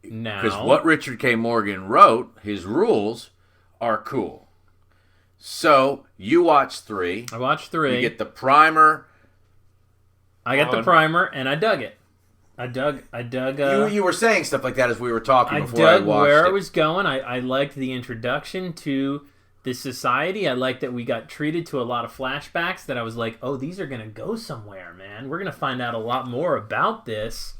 S3: Now,
S2: because what Richard K. Morgan wrote, his rules are cool. So you watch 3.
S3: I watched 3.
S2: You get the primer.
S3: I got the primer, and I dug it. I dug.
S2: You were saying stuff like that as we were talking before
S3: I
S2: I
S3: dug
S2: watched
S3: where
S2: it.
S3: it was going. I liked the introduction to this society. I liked that we got treated to a lot of flashbacks that I was like, oh, these are going to go somewhere, man. We're going to find out a lot more about this.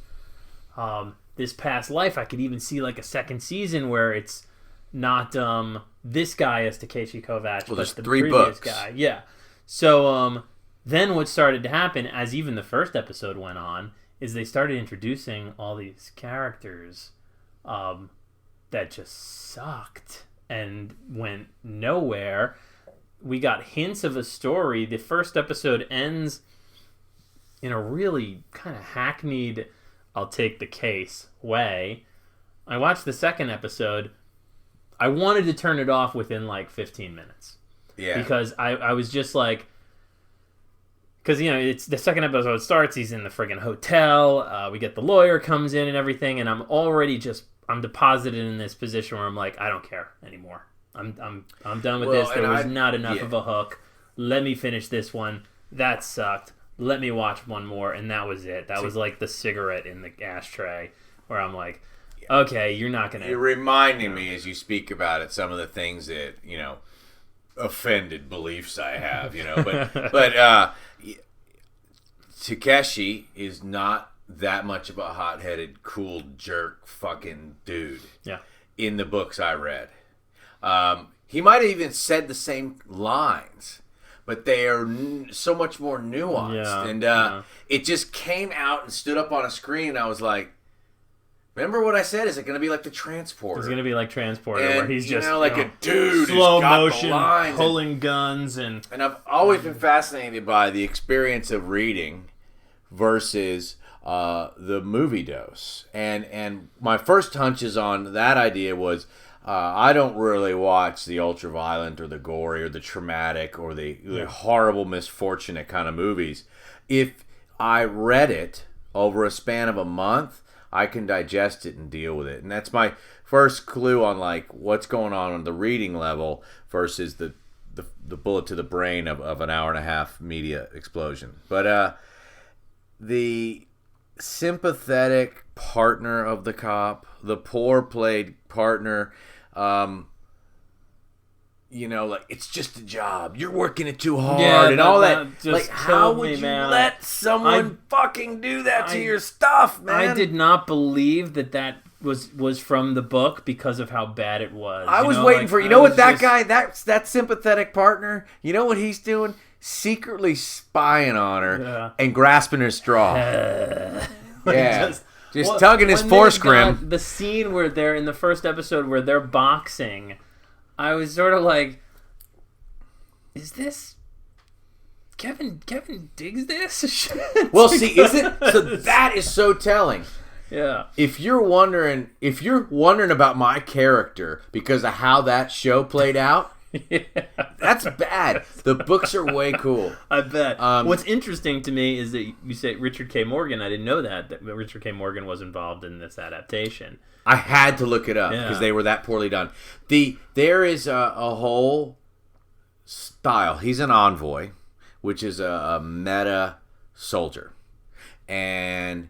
S3: This past life. I could even see like a second season where it's not this guy as Takeshi Kovacs, but the
S2: 3
S3: previous
S2: books.
S3: guy. Yeah. So then what started to happen as even the first episode went on is they started introducing all these characters that just sucked and went nowhere. We got hints of a story. The first episode ends in a really kind of hackneyed, I'll take the case way. I watched the second episode. I wanted to turn it off within like 15 minutes.
S2: Yeah.
S3: Because I was just like, because, you know, it's the second episode starts, he's in the friggin' hotel, we get the lawyer comes in and everything, and I'm already I'm deposited in this position where I'm like, I don't care anymore. I'm done with this. There was not enough of a hook. Let me finish this one. That sucked. Let me watch one more, and that was it. That was like the cigarette in the ashtray, where I'm like, okay, you're not gonna.
S2: You're reminding me as you speak about it some of the things that, you know, offended beliefs I have, you know, but Takeshi is not that much of a hot-headed, cool jerk fucking dude.
S3: Yeah.
S2: In the books I read, he might have even said the same lines, but they are so much more nuanced.
S3: Yeah,
S2: and it just came out and stood up on a screen, and I was like, remember what I said? Is it going to be like the Transporter?
S3: It's going to be like Transporter,
S2: and,
S3: where he's just
S2: like a dude
S3: slow
S2: who's got
S3: motion,
S2: the lines
S3: pulling guns, and
S2: I've always been fascinated by the experience of reading versus the movie dose. And my first hunches on that idea was I don't really watch the ultra violent or the gory or the traumatic or the horrible misfortunate kind of movies. If I read it over a span of a month, I can digest it and deal with it. And that's my first clue on like what's going on the reading level versus the bullet to the brain of an hour and a half media explosion. But the sympathetic partner of the cop, the poor played partner, you know, like, it's just a job. You're working it too hard and all that. Like, how would you let someone fucking do that to your stuff, man?
S3: I did not believe that was from the book because of how bad it was.
S2: I was waiting for, you know what, that guy, that sympathetic partner, you know what he's doing? Secretly spying on her and grasping her straw. Yeah. just tugging his forescrim.
S3: The scene where they're in the first episode where they're boxing, I was sort of like, is this Kevin digs this?
S2: Well, see, so that is so telling.
S3: Yeah.
S2: If you're wondering about my character because of how that show played out, that's bad. The books are way cool.
S3: I bet. What's interesting to me is that you say Richard K. Morgan. I didn't know that Richard K. Morgan was involved in this adaptation.
S2: I had to look it up because they were that poorly done. There is a whole style. He's an envoy, which is a meta soldier, and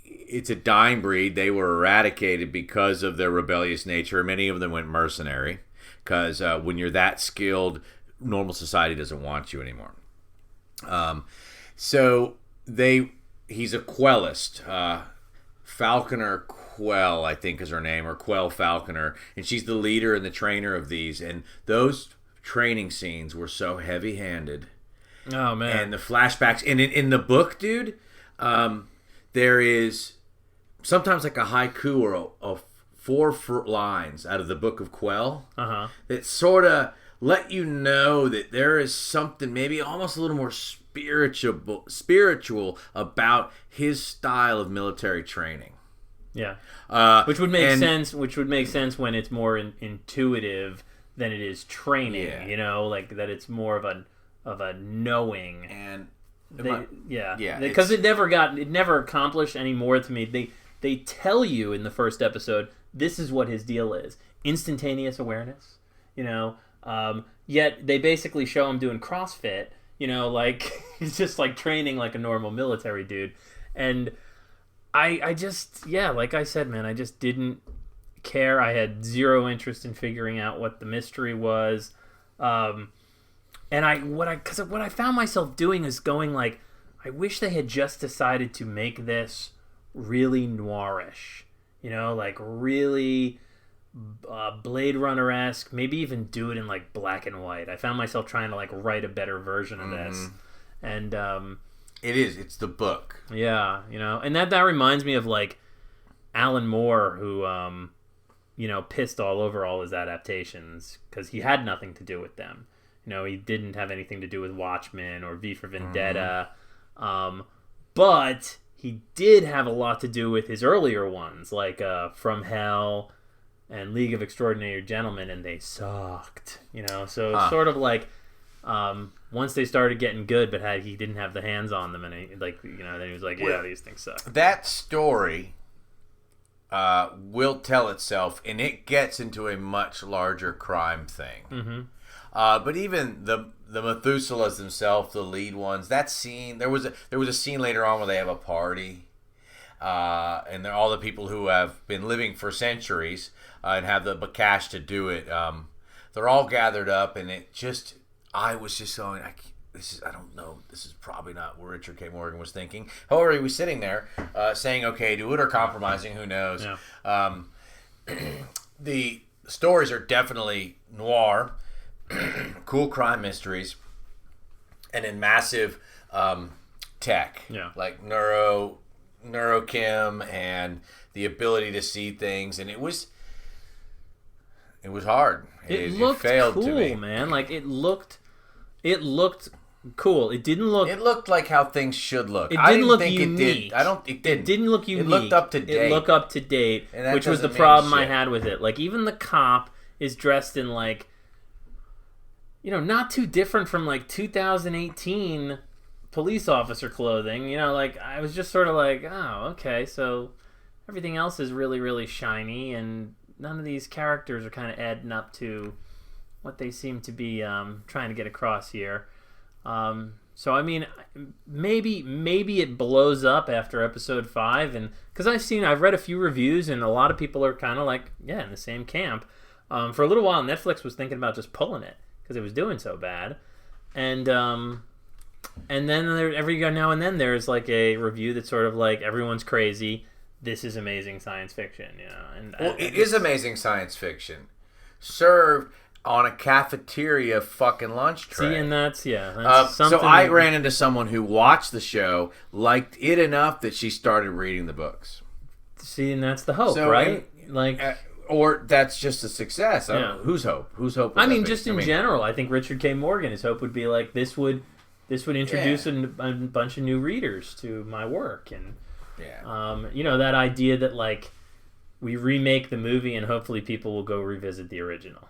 S2: it's a dying breed. They were eradicated because of their rebellious nature. Many of them went mercenary. Because when you're that skilled, normal society doesn't want you anymore. So he's a Quellist. Falconer Quell, I think is her name, or Quell Falconer. And she's the leader and the trainer of these. And those training scenes were so heavy-handed.
S3: Oh, man.
S2: And the flashbacks. And in the book, dude, there is sometimes like a haiku or a 4 lines out of the Book of Quell that sort of let you know that there is something maybe almost a little more spiritual about his style of military training.
S3: Yeah, which would make sense. Which would make sense when it's more intuitive than it is training. Yeah. You know, like that it's more of a knowing. And because it never accomplished any more to me. They tell you in the first episode, this is what his deal is. Instantaneous awareness, you know. Yet they basically show him doing CrossFit, you know, like he's just like training like a normal military dude. And I just, like I said, man, I just didn't care. I had zero interest in figuring out what the mystery was. And what I found myself doing is going like, I wish they had just decided to make this really noirish. You know, like really Blade Runner-esque. Maybe even do it in like black and white. I found myself trying to like write a better version of this, and
S2: it's the book.
S3: Yeah, you know, and that reminds me of like Alan Moore, who you know, pissed all over all his adaptations because he had nothing to do with them. You know, he didn't have anything to do with Watchmen or V for Vendetta, but he did have a lot to do with his earlier ones, like From Hell and League of Extraordinary Gentlemen, and they sucked, you know? So it's sort of like once they started getting good, but he didn't have the hands on them, and then he was like, these things suck.
S2: That story will tell itself, and it gets into a much larger crime thing. Mm-hmm. But even the Methuselahs themselves, the lead ones, that scene, there was a scene later on where they have a party, and they're all the people who have been living for centuries and have the cash to do it. They're all gathered up, and I was just going, I don't know, this is probably not what Richard K. Morgan was thinking. However, he was sitting there saying, okay, do it or compromising, who knows. Yeah. The stories are definitely noir. Cool crime mysteries, and in massive tech, like neurochem and the ability to see things, and it was hard.
S3: It looked
S2: failed
S3: cool,
S2: to me.
S3: Man. Like it looked cool. It didn't look.
S2: It looked like how things should look.
S3: It didn't look unique.
S2: It didn't.
S3: It didn't look unique.
S2: It looked up to date.
S3: It looked up to date, which was the problem I had with it. Like even the cop is dressed in like, you know, not too different from like 2018 police officer clothing. You know, like I was just sort of like, oh, okay, so everything else is really, really shiny, and none of these characters are kind of adding up to what they seem to be trying to get across here. So I mean, maybe it blows up after episode 5, and because I've read a few reviews, and a lot of people are kind of like, yeah, in the same camp. For a little while, Netflix was thinking about just pulling it because it was doing so bad, and then every now and then there's like a review that's sort of like, everyone's crazy, this is amazing science fiction, you know. And
S2: it is amazing science fiction served. on a cafeteria fucking lunch tray.
S3: See, and that's something.
S2: So I ran into someone who watched the show, liked it enough that she started reading the books.
S3: See, and that's the hope, right?
S2: Or that's just a success. Whose hope? Whose hope?
S3: I mean, just in general, I think Richard K. Morgan, his hope would be like this would introduce a bunch of new readers to my work, and that idea that like we remake the movie and hopefully people will go revisit the original.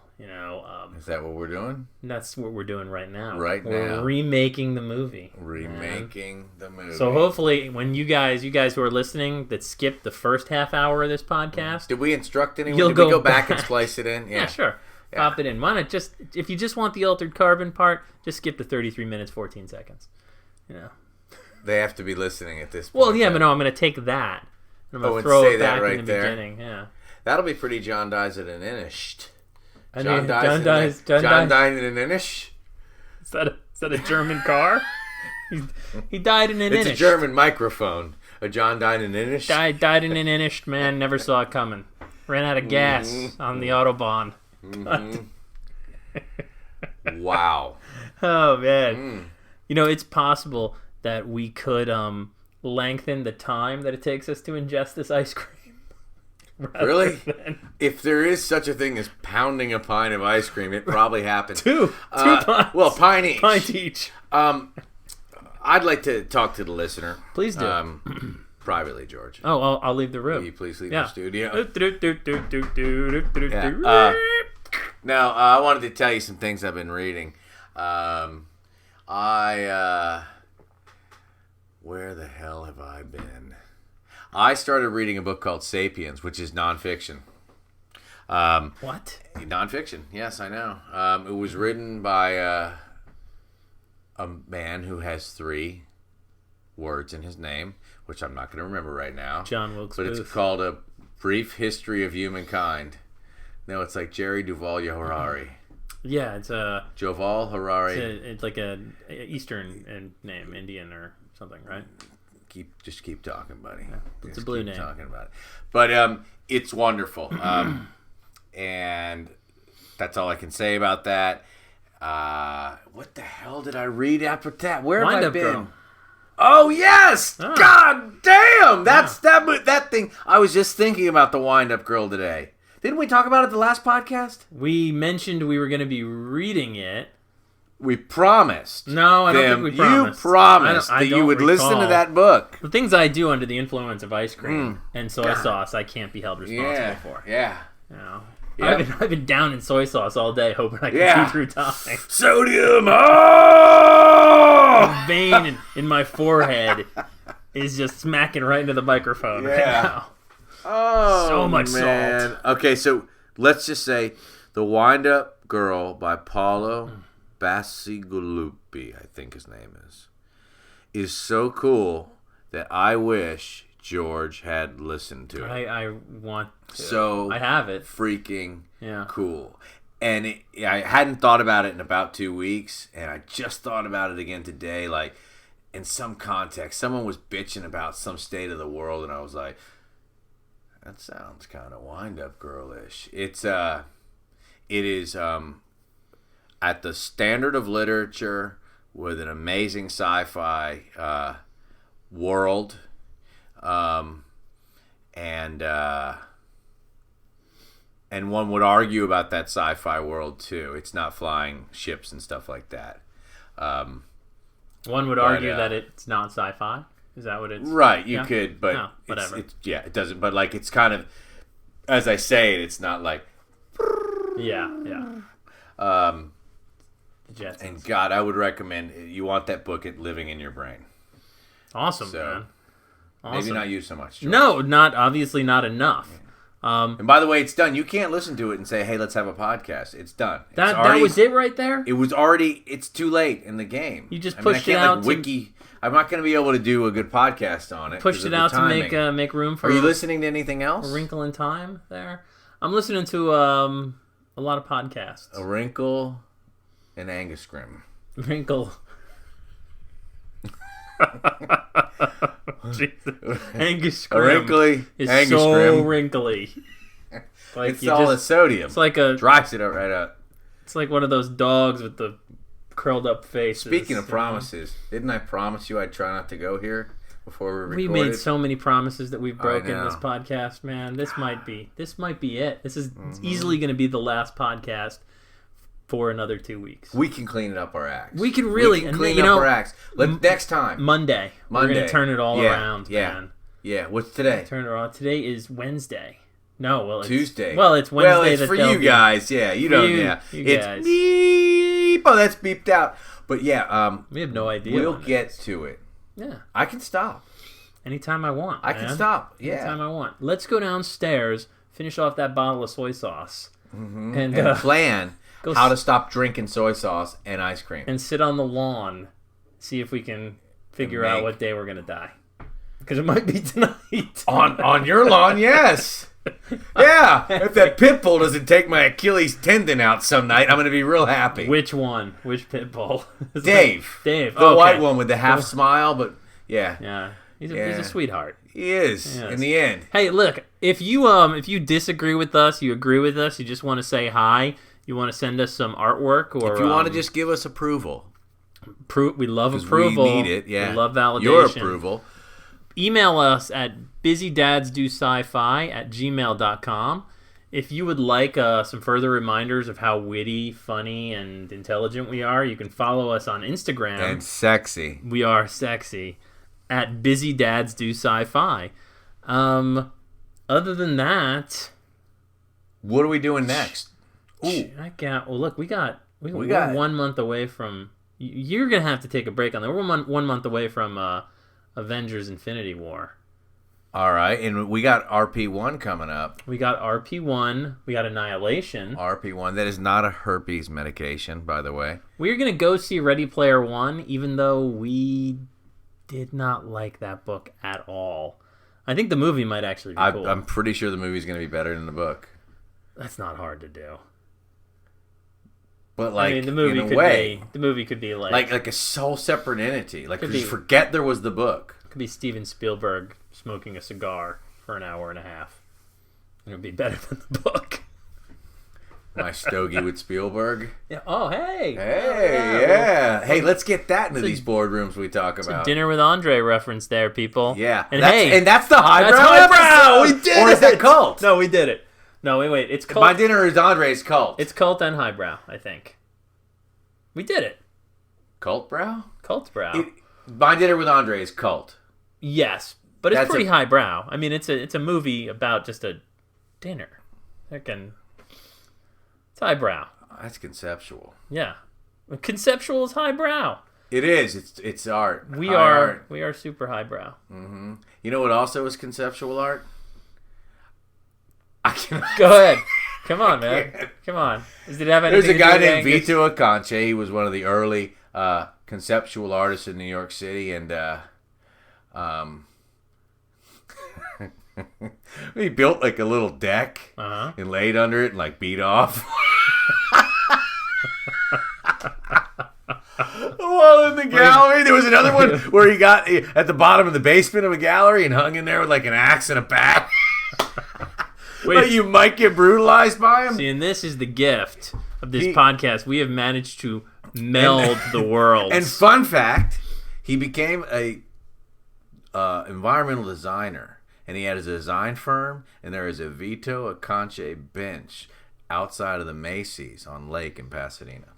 S2: Is that what we're doing?
S3: That's what we're doing right now.
S2: We're
S3: remaking the movie.
S2: The movie.
S3: So hopefully, when you guys who are listening that skipped the first half hour of this podcast,
S2: did we instruct anyone?
S3: Did
S2: we go back and splice it in?
S3: Yeah, sure. Yeah. Pop it in. Why not just if you just want the altered carbon part, just skip to 33 minutes 14 seconds.
S2: They have to be listening at this point.
S3: Well, yeah, but no, I'm going to take that. And I'm going to throw it back in the beginning. Yeah.
S2: That'll be pretty John dies at an Inisht.
S3: John dies in
S2: an Inish.
S3: Is that a German car? He died in an Inish.
S2: It's a German microphone. A John died in an Inish.
S3: Died in an Inish, man. Never saw it coming. Ran out of gas on the Autobahn.
S2: Wow.
S3: Oh, man. It's possible that we could lengthen the time that it takes us to ingest this ice cream.
S2: Really? If there is such a thing as pounding a pint of ice cream, it probably happened.
S3: Two pints.
S2: Well, pint each.
S3: Pint each.
S2: I'd like to talk to the listener.
S3: Please do.
S2: Privately, George.
S3: Oh, I'll leave the room.
S2: Will you please leave the studio? Now, I wanted to tell you some things I've been reading. Where the hell have I been? I started reading a book called Sapiens, which is nonfiction.
S3: What?
S2: Nonfiction, yes, I know. It was written by a man who has 3 words in his name, which I'm not going to remember right now.
S3: John Wilkes Booth.
S2: But it's called A Brief History of Humankind. No, it's like Jerry Duval Hurari.
S3: Yeah, it's
S2: Joval Hurari.
S3: It's like a Eastern name, Indian or something, right?
S2: Just keep talking, buddy.
S3: Yeah, it's a blue name.
S2: Talking about it, but it's wonderful, and that's all I can say about that. What the hell did I read after that? Where have I been? Girl. Oh yes! Oh. God damn! That's that thing. I was just thinking about the Wind Up Girl today. Didn't we talk about it the last podcast?
S3: We mentioned we were going to be reading it.
S2: We promised.
S3: No, I don't think we promised.
S2: You promised that you would listen to that book.
S3: The things I do under the influence of ice cream and soy sauce, I can't be held responsible for.
S2: Yeah.
S3: I've been down in soy sauce all day, hoping I can see through time.
S2: Sodium.
S3: The vein in my forehead is just smacking right into the microphone right now.
S2: Oh,
S3: so much salt.
S2: Okay, so let's just say The Wind Up Girl by Paulo Bacigalupi, I think his name is so cool that I wish George had listened to it.
S3: I want to.
S2: So
S3: I have it.
S2: Freaking cool. And I hadn't thought about it in about 2 weeks, and I just thought about it again today. Like, in some context, someone was bitching about some state of the world, and I was like, that sounds kind of wind-up girlish. It is at the standard of literature with an amazing sci-fi world, and one would argue about that sci-fi world too. It's not flying ships and stuff like that.
S3: One would argue that it's not sci-fi. Is that what it's?
S2: Right, you could, but
S3: no, whatever.
S2: It doesn't. But like, it's kind of, as I say it, it's not like.
S3: Yeah.
S2: And God, I would recommend you want that book living in your brain.
S3: Awesome, man. Awesome.
S2: Maybe not you so much, George.
S3: No, obviously not enough.
S2: And by the way, it's done. You can't listen to it and say, "Hey, let's have a podcast." It's done.
S3: That was it right there.
S2: It was already. It's too late in the game.
S3: You just pushed it out.
S2: I'm not going to be able to do a good podcast on it.
S3: Pushed it out to make room for.
S2: Are you listening to anything else?
S3: A Wrinkle in Time. There, I'm listening to a lot of podcasts.
S2: A Wrinkle in Angus Grim.
S3: Wrinkle. Jesus. Angus Scrim.
S2: Wrinkly
S3: is
S2: Angus
S3: so
S2: Grim.
S3: wrinkly.
S2: Like it's all the sodium.
S3: It's like a
S2: dries it right up.
S3: It's like one of those dogs with the curled up face.
S2: Speaking of promises, didn't I promise you I'd try not to go here before we recorded?
S3: We made so many promises that we've broken this podcast, man. This might be it. This is easily going to be the last podcast for another 2 weeks.
S2: We can clean it up our acts.
S3: We can really
S2: clean up our acts. Next time.
S3: Monday. We're going to turn it all around, man.
S2: Yeah. What's today?
S3: Turn it around. Today is Wednesday. No, well, it's
S2: Tuesday.
S3: Well, it's Wednesday.
S2: Well, it's for you guys. Yeah, you don't. Yeah,
S3: it's
S2: guys. Beep. Oh, that's beeped out. But yeah,
S3: we have no idea.
S2: We'll get to it.
S3: Yeah,
S2: I can stop
S3: anytime I want.
S2: I can stop. Yeah,
S3: anytime I want. Let's go downstairs, finish off that bottle of soy sauce,
S2: and plan how to stop drinking soy sauce and ice cream,
S3: and sit on the lawn, see if we can figure out what day we're gonna die, because it might be tonight.
S2: on your lawn, yes. Yeah, if that pit bull doesn't take my Achilles tendon out some night, I'm going to be real happy.
S3: Which one? Which pit bull?
S2: Dave.
S3: Dave.
S2: The white one with the half smile, but yeah.
S3: Yeah. He's a sweetheart.
S2: He is, in the end.
S3: Hey, look, if you disagree with us, you agree with us, you just want to say hi, you want to send us some artwork, or
S2: if you want to just give us approval.
S3: We love approval.
S2: We need it, yeah.
S3: We love validation.
S2: Your approval.
S3: Email us at busydadsdosci-fi@gmail.com. If you would like some further reminders of how witty, funny, and intelligent we are, you can follow us on Instagram.
S2: And sexy.
S3: We are sexy. At busydadsdosci-fi. Other than that...
S2: What are we doing next?
S3: Ooh. Well, look, we're 1 month away from... You're going to have to take a break on that. We're 1 month away from... Avengers Infinity War.
S2: All right, and we got RP1 coming up.
S3: We got RP1. We got Annihilation.
S2: RP1. That is not a herpes medication, by the way.
S3: We're going to go see Ready Player One, even though we did not like that book at all. I think the movie might actually be cool.
S2: I'm pretty sure the movie's going to be better than the book.
S3: That's not hard to do.
S2: But like,
S3: the movie
S2: in a way,
S3: the movie could be like
S2: a whole separate entity. Like, you forget there was the book.
S3: Could be Steven Spielberg smoking a cigar for an hour and a half. It would be better than the book.
S2: My stogie with Spielberg.
S3: Yeah. Oh, hey.
S2: Hey, yeah. Hey, let's get that into these boardrooms we talk about.
S3: Dinner with Andre reference there, people.
S2: Yeah.
S3: And
S2: that's the highbrow.
S3: We did it.
S2: Or is that cult?
S3: No, we did it. No, wait. It's cult.
S2: My Dinner is Andre's cult.
S3: It's cult and highbrow, I think. We did it.
S2: Cult brow?
S3: Cult brow.
S2: My Dinner with Andre is cult.
S3: Yes, but it's pretty highbrow. I mean, it's a movie about just a dinner. It's highbrow.
S2: That's conceptual.
S3: Yeah, conceptual is highbrow.
S2: It is. It's art.
S3: We are super highbrow.
S2: Mm-hmm. You know what also is conceptual art?
S3: Go ahead. Come on, man. Come on. Does it have anything
S2: There's a guy named
S3: Angus?
S2: Vito Acconce. He was one of the early conceptual artists in New York City, and he built like a little deck and laid under it and like beat off. Well, in the gallery, there was another one where he got at the bottom of the basement of a gallery and hung in there with like an axe and a bat. But you might get brutalized by him.
S3: See, and this is the gift of this podcast. We have managed to meld the world.
S2: And fun fact, he became a environmental designer, and he had his design firm, and there is a Vito Acconce bench outside of the Macy's on Lake in Pasadena.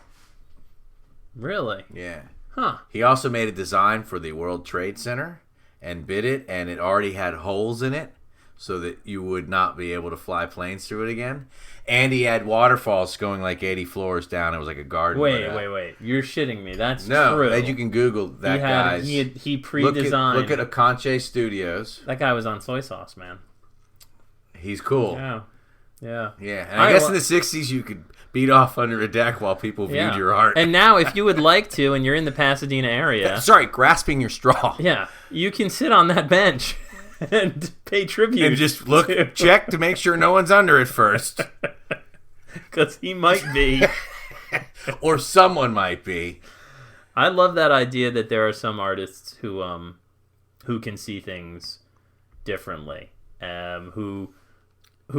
S3: Really?
S2: Yeah.
S3: Huh.
S2: He also made a design for the World Trade Center and bid it, and it already had holes in it, so that you would not be able to fly planes through it again. And he had waterfalls going like 80 floors down. It was like a garden.
S3: Wait. You're shitting me. That's true.
S2: No, you can Google that guy.
S3: He pre-designed.
S2: Look at Acconce Studios.
S3: That guy was on soy sauce, man.
S2: He's cool.
S3: Yeah.
S2: And I guess in the 60s you could beat off under a deck while people viewed your art.
S3: And now if you would like to, and you're in the Pasadena area.
S2: Grasping your straw.
S3: Yeah. You can sit on that bench and pay tribute.
S2: And just check to make sure no one's under it first.
S3: Because he might be.
S2: Or someone might be.
S3: I love that idea that there are some artists who can see things differently. Who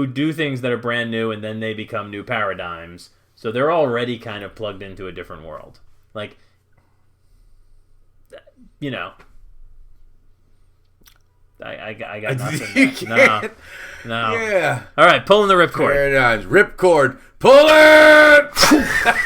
S3: do things that are brand new and then they become new paradigms So they're already kind of plugged into a different world. Like, you know, I got nothing.
S2: You can't.
S3: No.
S2: Yeah.
S3: All right, pulling the ripcord.
S2: Paradigms. Ripcord. Pull it!